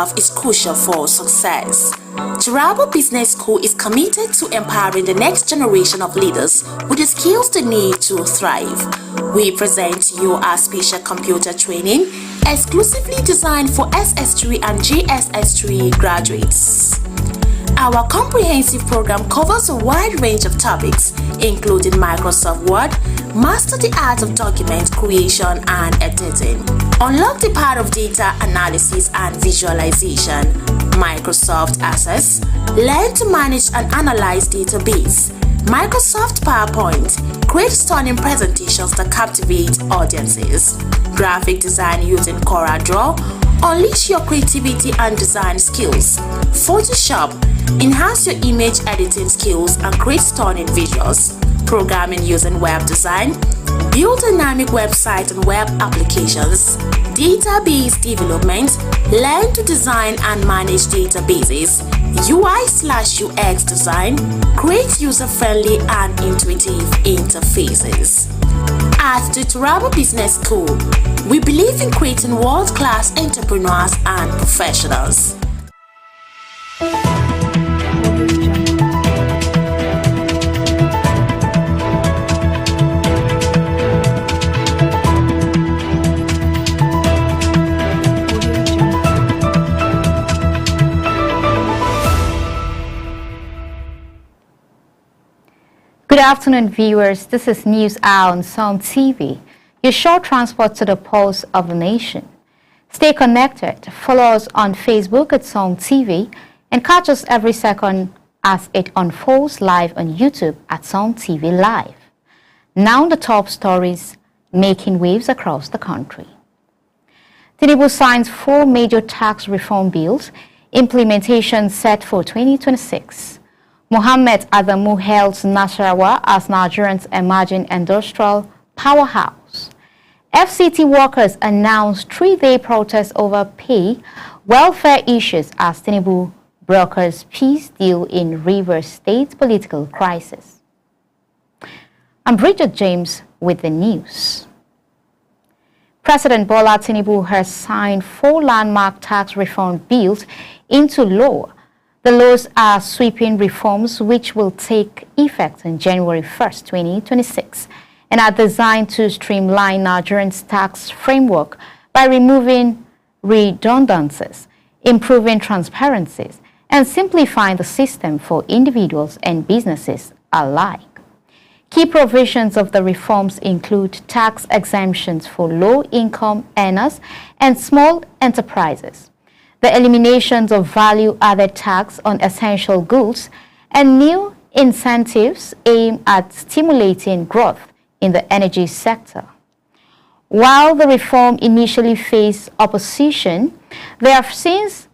staff is crucial for success. Taraba Business School is committed to empowering the next generation of leaders with the skills they need to thrive. We present you our special computer training exclusively designed for SS3 and JSS3 graduates. Our comprehensive program covers a wide range of topics, including Microsoft Word, master the art of document creation and editing, unlock the power of data analysis and visualization, Microsoft Access, learn to manage and analyze database, Microsoft PowerPoint, create stunning presentations that captivate audiences, graphic design using CorelDRAW, unleash your creativity and design skills, Photoshop, enhance your image editing skills and create stunning visuals, programming using web design, build dynamic websites and web applications, database development, learn to design and manage databases, UI/UX design, create user-friendly and intuitive interfaces. At the Taraba Business School, we believe in creating world-class entrepreneurs and professionals. Good afternoon, viewers. This is News Hour on Sound TV, your short transport to the pulse of the nation. Stay connected. Follow us on Facebook at Sound TV and catch us every second as it unfolds live on YouTube at Sound TV Live. Now the top stories making waves across the country. Tinubu signs 4 major tax reform bills, implementation set for 2026. Mohammed Adamu hails Nasarawa as Nigeria's emerging industrial powerhouse. FCT workers announced 3-day protest over pay, welfare issues as Tinubu brokers peace deal in Rivers State political crisis. I'm Bridget James with the news. President Bola Tinubu has signed 4 landmark tax reform bills into law. The laws are sweeping reforms which will take effect on January 1st, 2026, and are designed to streamline Nigeria's tax framework by removing redundancies, improving transparencies, and simplifying the system for individuals and businesses alike. Key provisions of the reforms include tax exemptions for low-income earners and small enterprises, the eliminations of value-added tax on essential goods, and new incentives aimed at stimulating growth in the energy sector. While the reform initially faced opposition, they have since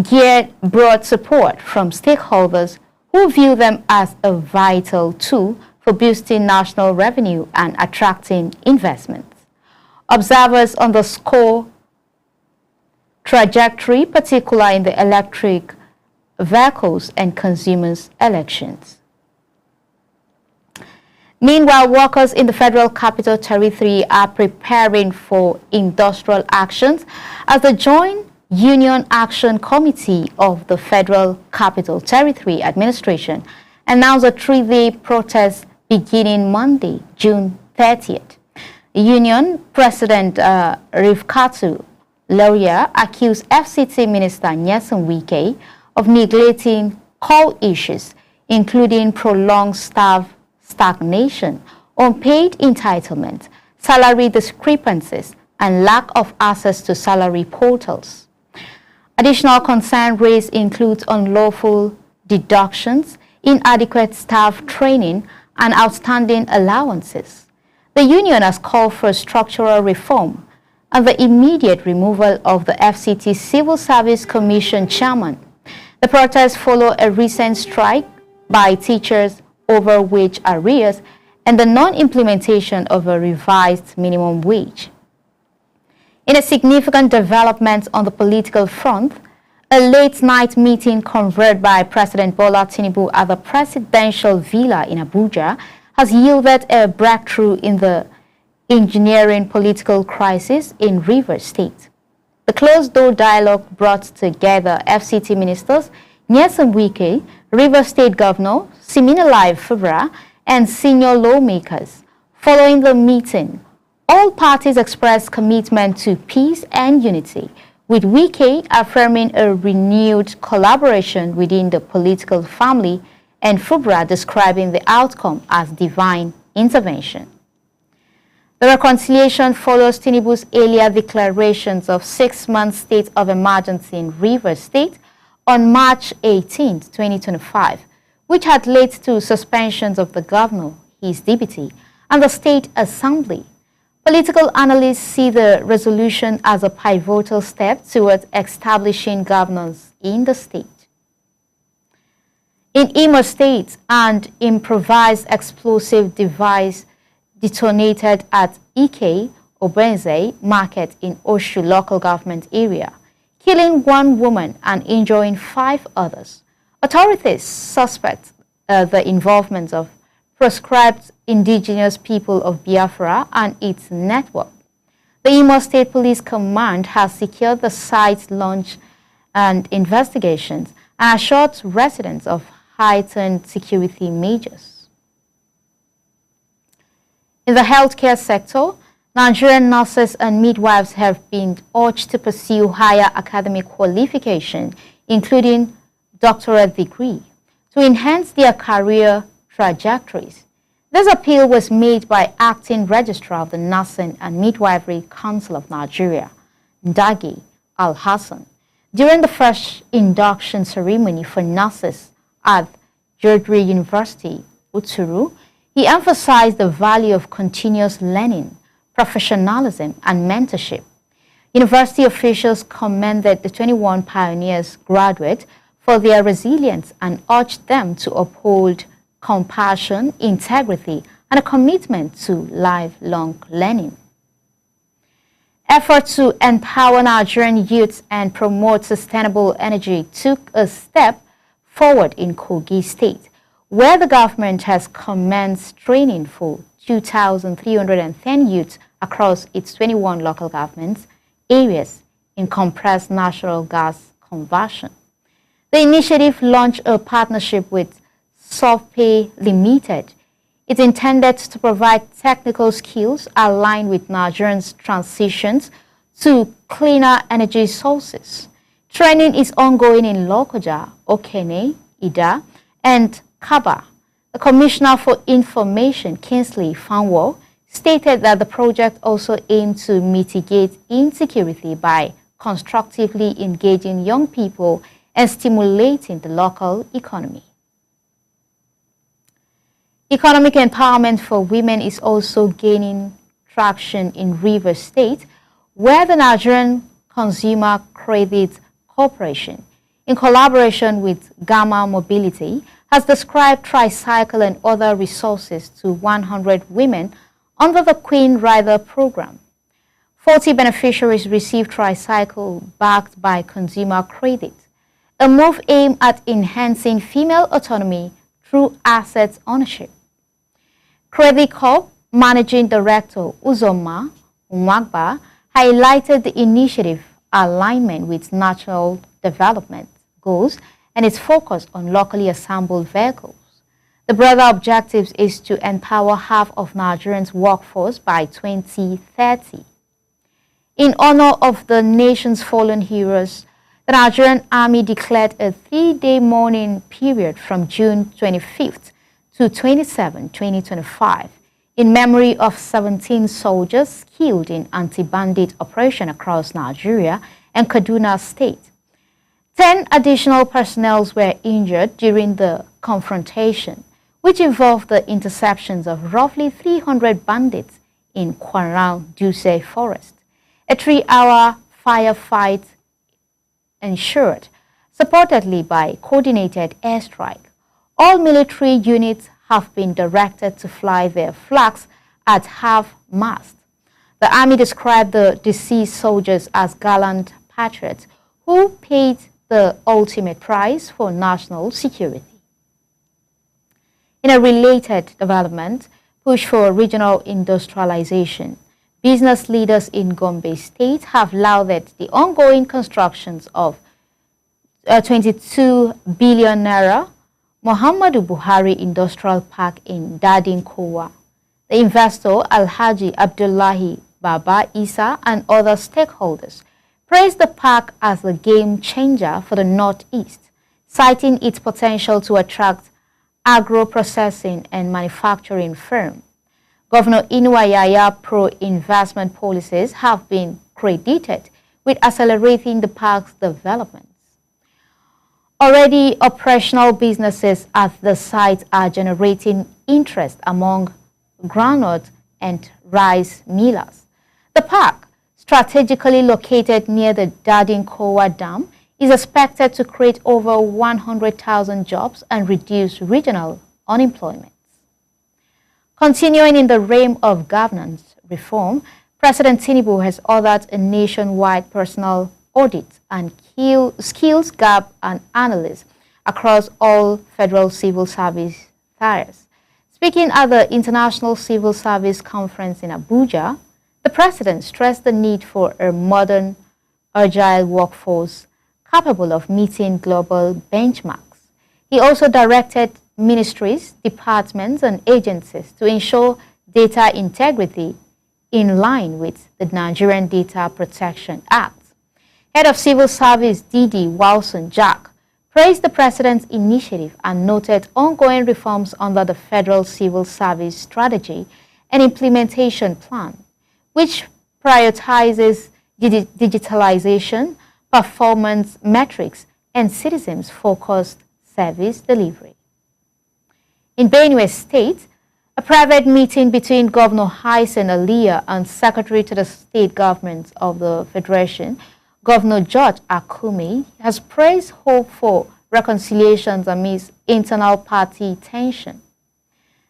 gained broad support from stakeholders who view them as a vital tool for boosting national revenue and attracting investments. Observers underscore trajectory, particularly in the electric vehicles and consumers' elections. Meanwhile, workers in the Federal Capital Territory are preparing for industrial actions as the Joint Union Action Committee of the Federal Capital Territory Administration announced a 3-day protest beginning Monday, June 30th. Union President Rifkatu Lawyer accused FCT Minister Nyesom Wike of neglecting core issues, including prolonged staff stagnation, unpaid entitlement, salary discrepancies, and lack of access to salary portals. Additional concern raised includes unlawful deductions, inadequate staff training, and outstanding allowances. The union has called for structural reform and the immediate removal of the FCT Civil Service Commission chairman. The protests follow a recent strike by teachers over wage arrears and the non-implementation of a revised minimum wage. In a significant development on the political front, a late-night meeting convened by President Bola Tinubu at the presidential villa in Abuja has yielded a breakthrough in the engineering political crisis in Rivers State. The closed-door dialogue brought together FCT ministers Nyesom Wike, Rivers State Governor Siminalayi Fubara, and senior lawmakers. Following the meeting, all parties expressed commitment to peace and unity, with Wike affirming a renewed collaboration within the political family and Fubara describing the outcome as divine intervention. The reconciliation follows Tinubu's earlier declarations of 6-month state of emergency in Rivers State on March 18, 2025, which had led to suspensions of the governor, his deputy, and the state assembly. Political analysts see the resolution as a pivotal step towards establishing governance in the state. In Imo State, an improvised explosive device detonated at Ike Obenze Market in Oshu local government area, killing 1 woman and injuring 5 others. Authorities suspect the involvement of proscribed indigenous people of Biafra and its network. The Imo State Police Command has secured the site's launch and investigations and assured residents of heightened security measures. In the healthcare sector, Nigerian nurses and midwives have been urged to pursue higher academic qualification, including doctorate degree, to enhance their career trajectories. This appeal was made by Acting Registrar of the Nursing and Midwifery Council of Nigeria, Ndagi Al-Hassan, during the first induction ceremony for nurses at Jodhpur University, Uturu. He emphasized the value of continuous learning, professionalism, and mentorship. University officials commended the 21 pioneers graduates for their resilience and urged them to uphold compassion, integrity, and a commitment to lifelong learning. Efforts to empower Nigerian youths and promote sustainable energy took a step forward in Kogi State, where the government has commenced training for 2,310 youths across its 21 local government areas in compressed natural gas conversion. The initiative launched a partnership with SoftPay Limited. It's intended to provide technical skills aligned with Nigerians' transitions to cleaner energy sources. Training is ongoing in Lokoja, Okene, Ida, and Kaba. The Commissioner for Information, Kingsley Fanwo, stated that the project also aimed to mitigate insecurity by constructively engaging young people and stimulating the local economy. Economic empowerment for women is also gaining traction in Rivers State, where the Nigerian Consumer Credit Corporation, in collaboration with Gamma Mobility, has described tricycle and other resources to 100 women under the Queen Rider program. 40 beneficiaries received tricycle backed by consumer credit, a move aimed at enhancing female autonomy through asset ownership. Credit Corp Managing Director Uzoma Nwagba highlighted the initiative alignment with national development goals and its focus on locally assembled vehicles. The broader objective is to empower half of Nigerians' workforce by 2030. In honor of the nation's fallen heroes, the Nigerian Army declared a 3-day mourning period from June 25th to 27, 2025, in memory of 17 soldiers killed in anti-bandit operation across Nigeria and Kaduna State. 10 additional personnel were injured during the confrontation, which involved the interceptions of roughly 300 bandits in Kwarang Duse Forest. A 3-hour firefight ensured, supportedly by coordinated airstrike. All military units have been directed to fly their flags at half-mast. The Army described the deceased soldiers as gallant patriots who paid the ultimate price for national security. In a related development, push for regional industrialization, business leaders in Gombe State have lauded the ongoing constructions of 22 billion naira Muhammadu Buhari Industrial Park in Dadin Kowa. The investor Alhaji Abdullahi Baba Isa and other stakeholders praised the park as a game changer for the Northeast, citing its potential to attract agro-processing and manufacturing firms. Governor Inuwa Yaya pro-investment policies have been credited with accelerating the park's developments. Already operational businesses at the site are generating interest among groundnut and rice millers. The park, strategically located near the Dadin-Kowa Dam, is expected to create over 100,000 jobs and reduce regional unemployment. Continuing in the realm of governance reform, President Tinubu has ordered a nationwide personal audit and skills gap analysis across all federal civil service tiers. Speaking at the International Civil Service Conference in Abuja, the President stressed the need for a modern, agile workforce capable of meeting global benchmarks. He also directed ministries, departments, and agencies to ensure data integrity in line with the Nigerian Data Protection Act. Head of Civil Service D.D. Wilson Jack praised the President's initiative and noted ongoing reforms under the Federal Civil Service Strategy and Implementation Plan, which prioritizes digitalization, performance metrics, and citizens-focused service delivery. In Benue State, a private meeting between Governor Hyson Aliyah and Secretary to the State Government of the Federation, Governor George Akume, has praised hope for reconciliations amidst internal party tension.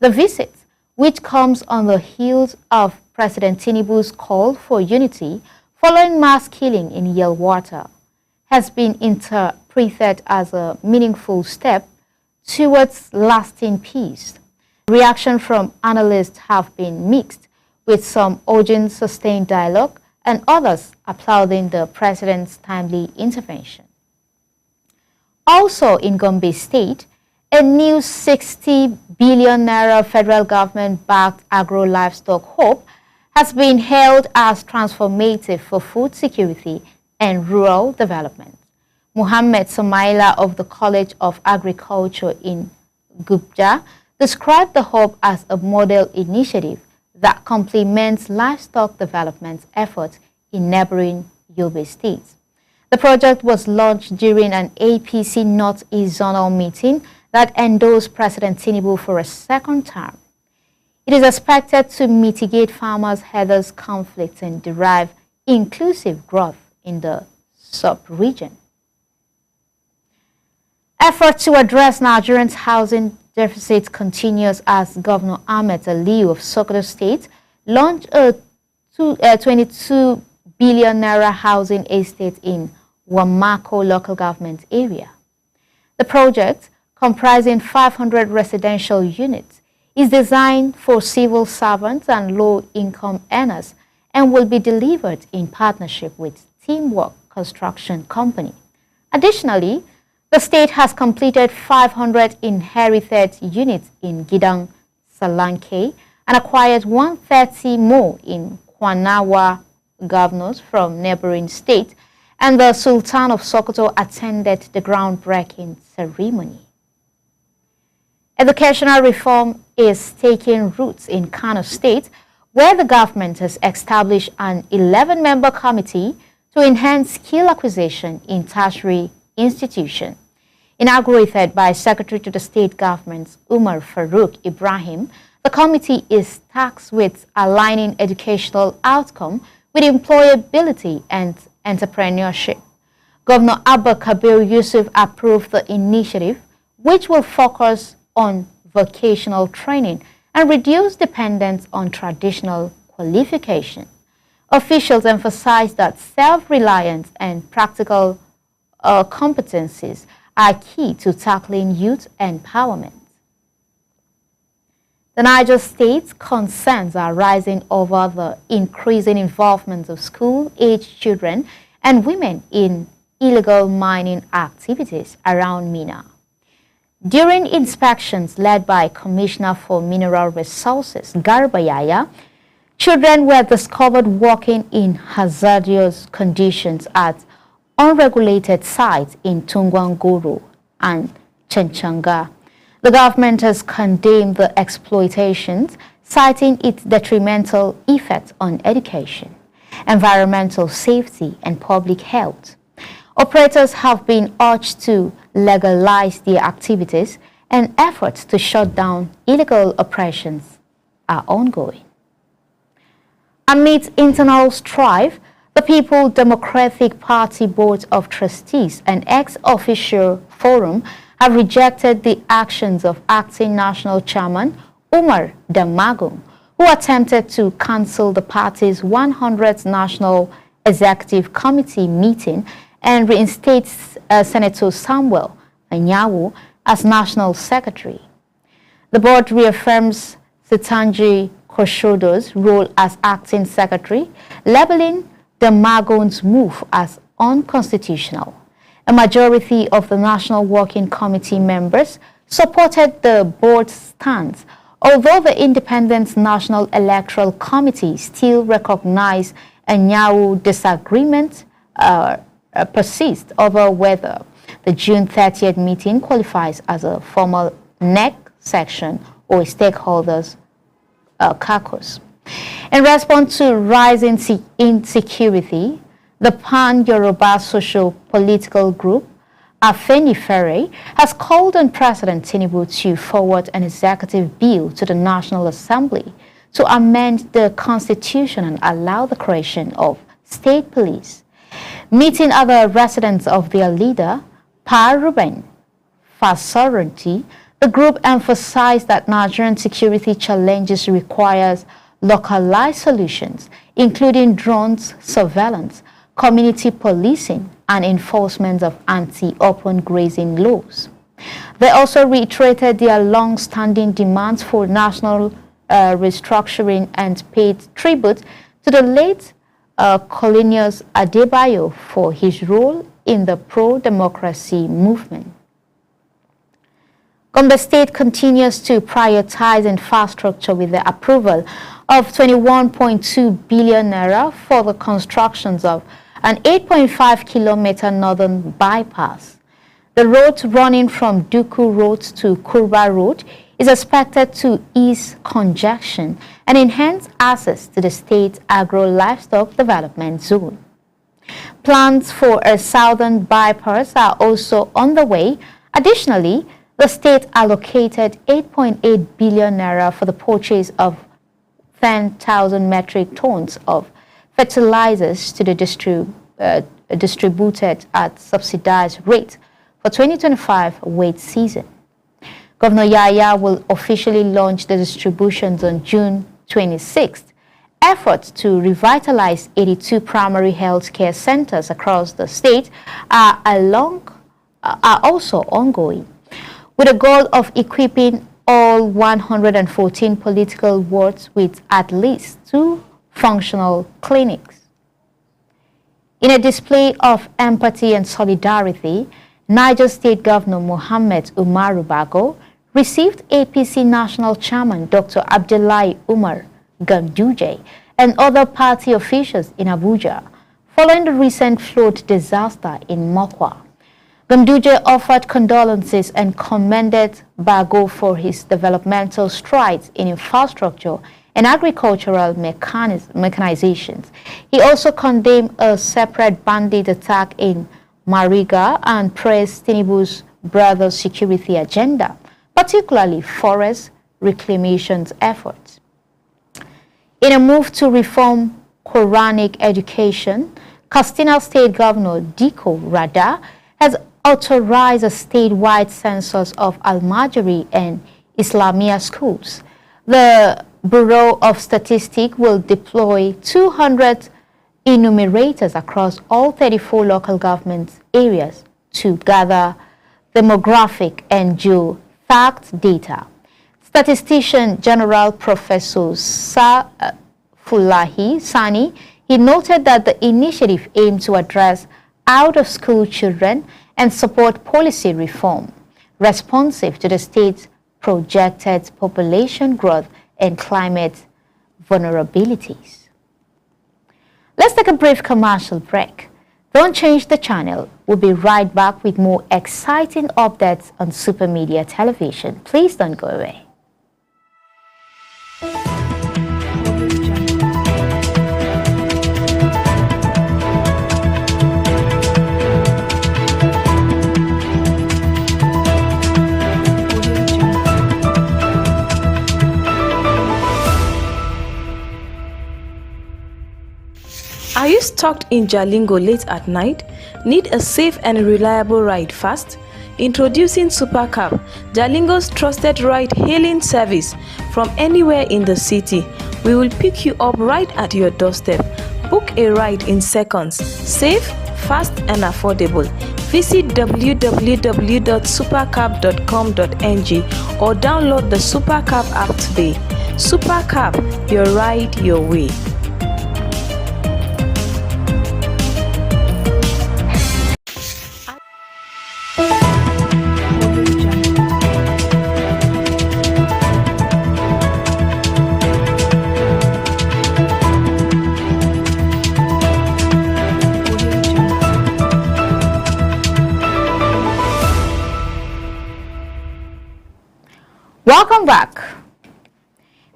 The visit, which comes on the heels of President Tinubu's call for unity following mass killing in Yelwater, has been interpreted as a meaningful step towards lasting peace. Reaction from analysts have been mixed, with some urging sustained dialogue and others applauding the President's timely intervention. Also in Gombe State, a new 60 billion naira federal government-backed agro-livestock hope has been hailed as transformative for food security and rural development. Muhammad Somaila of the College of Agriculture in Gubja described the hub as a model initiative that complements livestock development efforts in neighboring Yobe states. The project was launched during an APC Northeast Zonal meeting that endorsed President Tinubu for a second term. It is expected to mitigate farmers-herders conflicts and derive inclusive growth in the sub-region. Effort to address Nigerians' housing deficit continues as Governor Ahmed Aliyu of Sokoto State launched a 22 billion naira housing estate in Wamako local government area. The project, comprising 500 residential units, is designed for civil servants and low-income earners and will be delivered in partnership with Teamwork Construction Company. Additionally, the state has completed 500 inherited units in Gidang, Salanke, and acquired 130 more in Kwanawa governors from neighboring states, and the Sultan of Sokoto attended the groundbreaking ceremony. Educational reform is taking roots in Kano State, where the government has established an 11-member committee to enhance skill acquisition in tertiary institutions. Inaugurated by Secretary to the State Government Umar Farouk Ibrahim, the committee is tasked with aligning educational outcome with employability and entrepreneurship. Governor Abba Kabir Yusuf approved the initiative, which will focus on vocational training and reduce dependence on traditional qualification. Officials emphasized that self-reliance and practical competencies are key to tackling youth empowerment. The Niger State's concerns are rising over the increasing involvement of school-aged children and women in illegal mining activities around Mina. During inspections led by Commissioner for Mineral Resources, Garba Yaya, children were discovered working in hazardous conditions at unregulated sites in Tungwanguru and Chenchanga. The government has condemned the exploitations, citing its detrimental effects on education, environmental safety, and public health. Operators have been urged to legalize their activities, and efforts to shut down illegal operations are ongoing. Amid internal strife, the People Democratic Party Board of Trustees and ex-officio forum have rejected the actions of acting national chairman Umar Damagum, who attempted to cancel the party's 100th National Executive Committee meeting and reinstate Senator Samuel Anyawu as National Secretary. The board reaffirms Sitanji Koshodo's role as acting secretary, labeling Damagum's move as unconstitutional. A majority of the National Working Committee members supported the board's stance, although the Independent National Electoral Committee still recognized Anyawu's disagreement persists over whether the June 30th meeting qualifies as a formal NEC section or a stakeholders caucus. In response to rising insecurity, the Pan-Yoruba Socio-Political Group, Afenifere, has called on President Tinubu to forward an executive bill to the National Assembly to amend the Constitution and allow the creation of state police. Meeting other residents of their leader, Pa Ruben Fasoranti, the group emphasized that Nigerian security challenges requires localized solutions, including drones, surveillance, community policing, and enforcement of anti-open grazing laws. They also reiterated their long-standing demands for national restructuring and paid tribute to the late Colonius Adebayo for his role in the pro-democracy movement. Gombe State continues to prioritize infrastructure with the approval of 21.2 billion naira for the constructions of an 8.5-kilometer northern bypass. The road running from Duku Road to Kurba Road is expected to ease congestion and enhance access to the state's agro-livestock development zone. Plans for a southern bypass are also on the way. Additionally, the state allocated 8.8 billion naira for the purchase of 10,000 metric tons of fertilizers to the distributed at subsidized rate for 2025 wheat season. Governor Yaya will officially launch the distributions on June 26th. Efforts to revitalize 82 primary health care centers across the state are also ongoing, with a goal of equipping all 114 political wards with at least 2 functional clinics. In a display of empathy and solidarity, Niger State Governor Mohammed Umaru Bago received APC National Chairman Dr. Abdullahi Umar Ganduje and other party officials in Abuja following the recent flood disaster in Mokwa. Ganduje offered condolences and commended Bago for his developmental strides in infrastructure and agricultural mechanizations. He also condemned a separate bandit attack in Mariga and praised Tinubu's broader security agenda, particularly forest reclamation efforts. In a move to reform Quranic education, Katsina State Governor Diko Rada has authorized a statewide census of Almajiri and Islamia schools. The Bureau of Statistics will deploy 200 enumerators across all 34 local government areas to gather demographic and geo-fact data. Statistician General Professor Fulahi Sani, he noted that the initiative aimed to address out-of-school children and support policy reform responsive to the state's projected population growth and climate vulnerabilities. Let's take a brief commercial break. Don't change the channel. We'll be right back with more exciting updates on Super Media Television. Please don't go away. Are you stuck in Jalingo late at night? Need a safe and reliable ride fast? Introducing Supercab, Jalingo's trusted ride-hailing service from anywhere in the city. We will pick you up right at your doorstep. Book a ride in seconds. Safe, fast and affordable. Visit www.supercab.com.ng or download the Supercab app today. Supercab, your ride your way. Welcome back.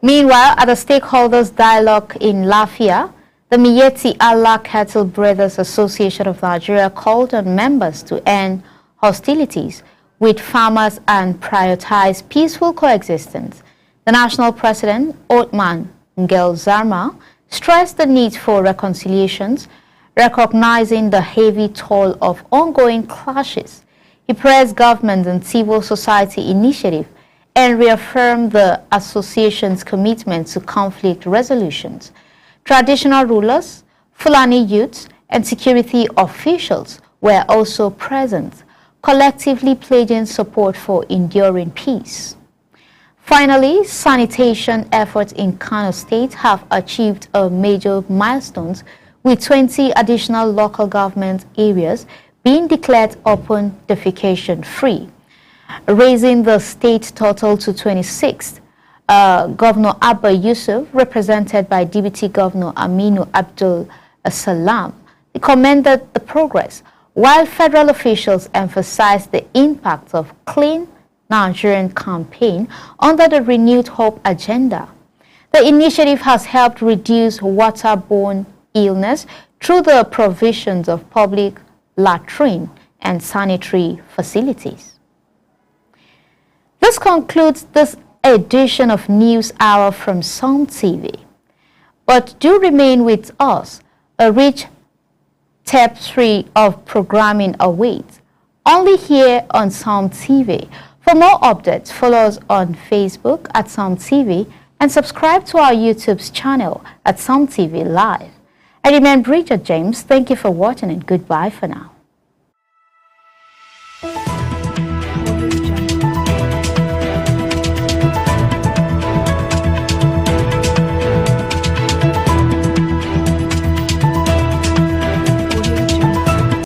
Meanwhile, at the stakeholders dialogue in Lafia, the Miyetti Allah Cattle Breeders Association of Nigeria called on members to end hostilities with farmers and prioritize peaceful coexistence. The national president, Othman Ngel Zarma, stressed the need for reconciliations, recognizing the heavy toll of ongoing clashes. He praised government and civil society initiative and reaffirmed the association's commitment to conflict resolutions. Traditional rulers, Fulani youths, and security officials were also present, collectively pledging support for enduring peace. Finally, sanitation efforts in Kano State have achieved a major milestone, with 20 additional local government areas being declared open defecation-free, raising the state total to 26. Governor Abba Yusuf, represented by Deputy Governor Aminu Abdul Salam, commended the progress, while federal officials emphasized the impact of Clean Nigerian campaign under the Renewed Hope agenda. The initiative has helped reduce waterborne illness through the provisions of public latrine and sanitary facilities. This concludes this edition of News Hour from Sound TV. But do remain with us. A rich tapestry of programming awaits, only here on Sound TV. For more updates, follow us on Facebook at Sound TV and subscribe to our YouTube channel at Sound TV Live. I remain Bridget James. Thank you for watching and goodbye for now.